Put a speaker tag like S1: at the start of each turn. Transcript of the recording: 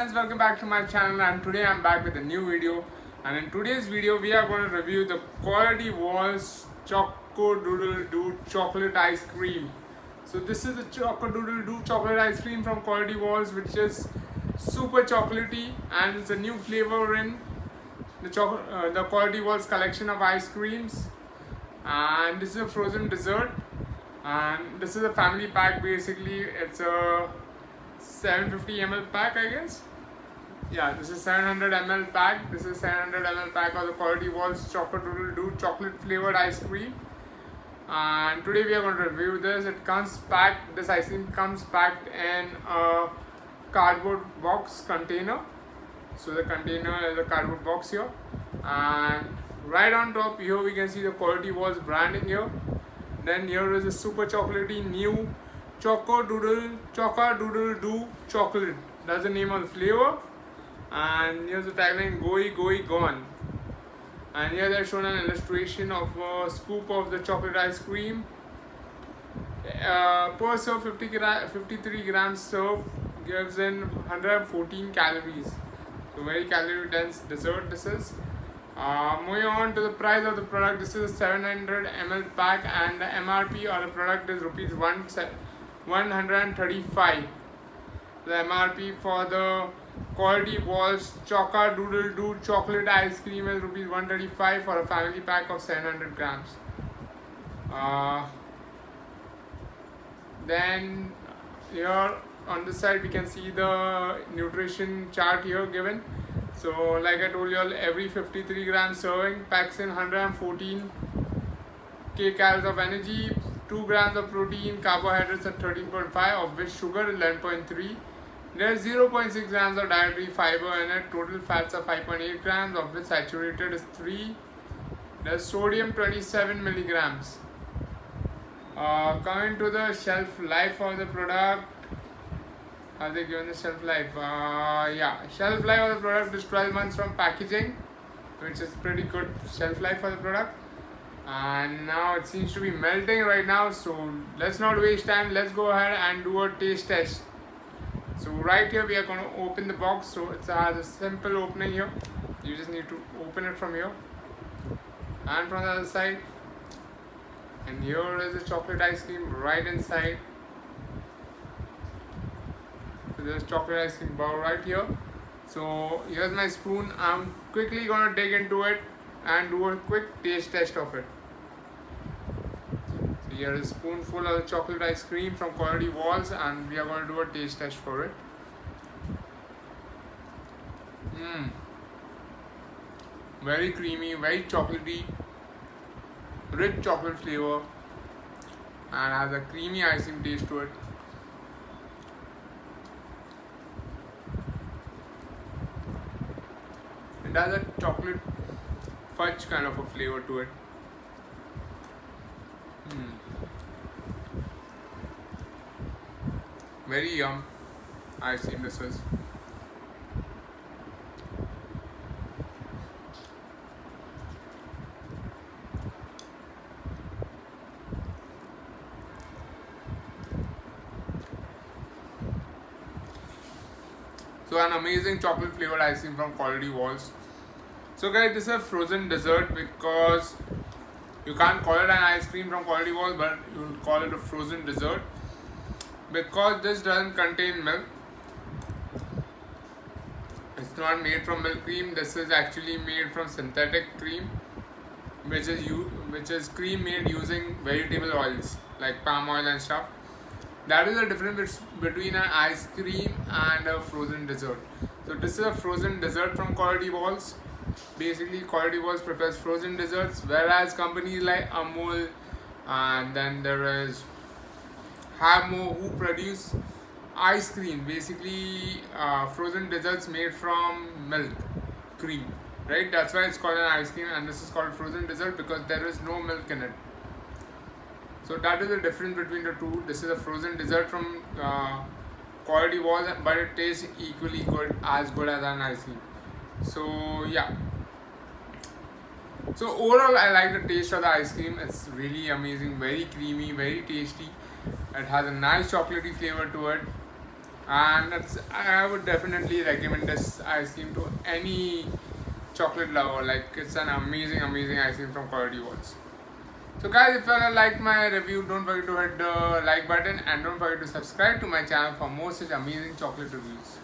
S1: friends, welcome back to my channel, and today I'm back with a new video. And in today's video we are going to review the Kwality Walls Choco-Doodle-Do chocolate ice cream. So this is the Choco-Doodle-Do chocolate ice cream from Kwality Walls, which is super chocolatey, and it's a new flavor in the Kwality Walls collection of ice creams. And this is a frozen dessert, and this is a family pack. Basically it's a 750 ml pack, I guess. Yeah, this is 700 ml pack. This is 700 ml pack of the Kwality Walls Choco-Doodle-Do chocolate flavored ice cream. And today we are going to review this. It comes packed, this ice cream comes packed in a cardboard box container. So the container is a cardboard box here, and right on top here we can see the Kwality Walls branding here. Then here is a super chocolatey new Choco-Doodle-Do chocolate. That's the name of the flavor. And here's the tagline, "Goi gone." And here they're shown an illustration of a scoop of the chocolate ice cream. Per serve, 53 grams serve gives in 114 calories. So very calorie dense dessert this is. Moving on to the price of the product, this is a 700 ml pack, and the MRP on the product is rupees 135. The MRP for the Kwality Walls Choco-Doodle-Do chocolate ice cream is rupees 135 for a family pack of 700 grams. Then here on this side we can see the nutrition chart here given. So like I told you all, every 53 gram serving packs in 114 kcals of energy, 2 grams of protein, carbohydrates at 13.5, of which sugar is 11.3. There's 0.6 grams of dietary fiber in it, total fats are 5.8 grams, of which saturated is 3. There's sodium 27 milligrams. Coming to the shelf life of the product, have they given the shelf life? Yeah, shelf life of the product is 12 months from packaging, which is pretty good shelf life for the product. And now it seems to be melting right now, so let's not waste time. Let's go ahead and do a taste test. So right here we are going to open the box. So it has a simple opening here. You just need to open it from here and from the other side. And here is the chocolate ice cream right inside. So there's chocolate ice cream bar right here. So here's my spoon. I'm quickly going to dig into it and do a quick taste test of it. So here is a spoonful of the chocolate ice cream from Kwality Walls, and we are going to do a taste test for it. Very creamy, very chocolatey, rich chocolate flavor, and has a creamy ice cream taste to it. It has a chocolate fudge kind of a flavor to it. Very yum ice cream this is. So an amazing chocolate flavored ice cream from Kwality Walls. So guys, this is a frozen dessert because you can't call it an ice cream from Kwality Walls, but you'll call it a frozen dessert because this doesn't contain milk. It's not made from milk cream. This is actually made from synthetic cream, which is cream made using vegetable oils like palm oil and stuff. That is the difference between an ice cream and a frozen dessert. So this is a frozen dessert from Kwality Walls. Basically, Kwality Walls prepares frozen desserts, whereas companies like Amul, and then there is Hamo, who produce ice cream, basically frozen desserts made from milk cream, right? That's why it's called an ice cream, and this is called frozen dessert because there is no milk in it. So that is the difference between the two. This is a frozen dessert from Kwality Walls, but it tastes equally good as an ice cream. So yeah. So overall, I like the taste of the ice cream. It's really amazing, very creamy, very tasty. It has a nice chocolatey flavor to it. and I would definitely recommend this ice cream to any chocolate lover. Like, it's an amazing ice cream from Quality Walls. So guys, if you like my review, don't forget to hit the like button and don't forget to subscribe to my channel for more such amazing chocolate reviews.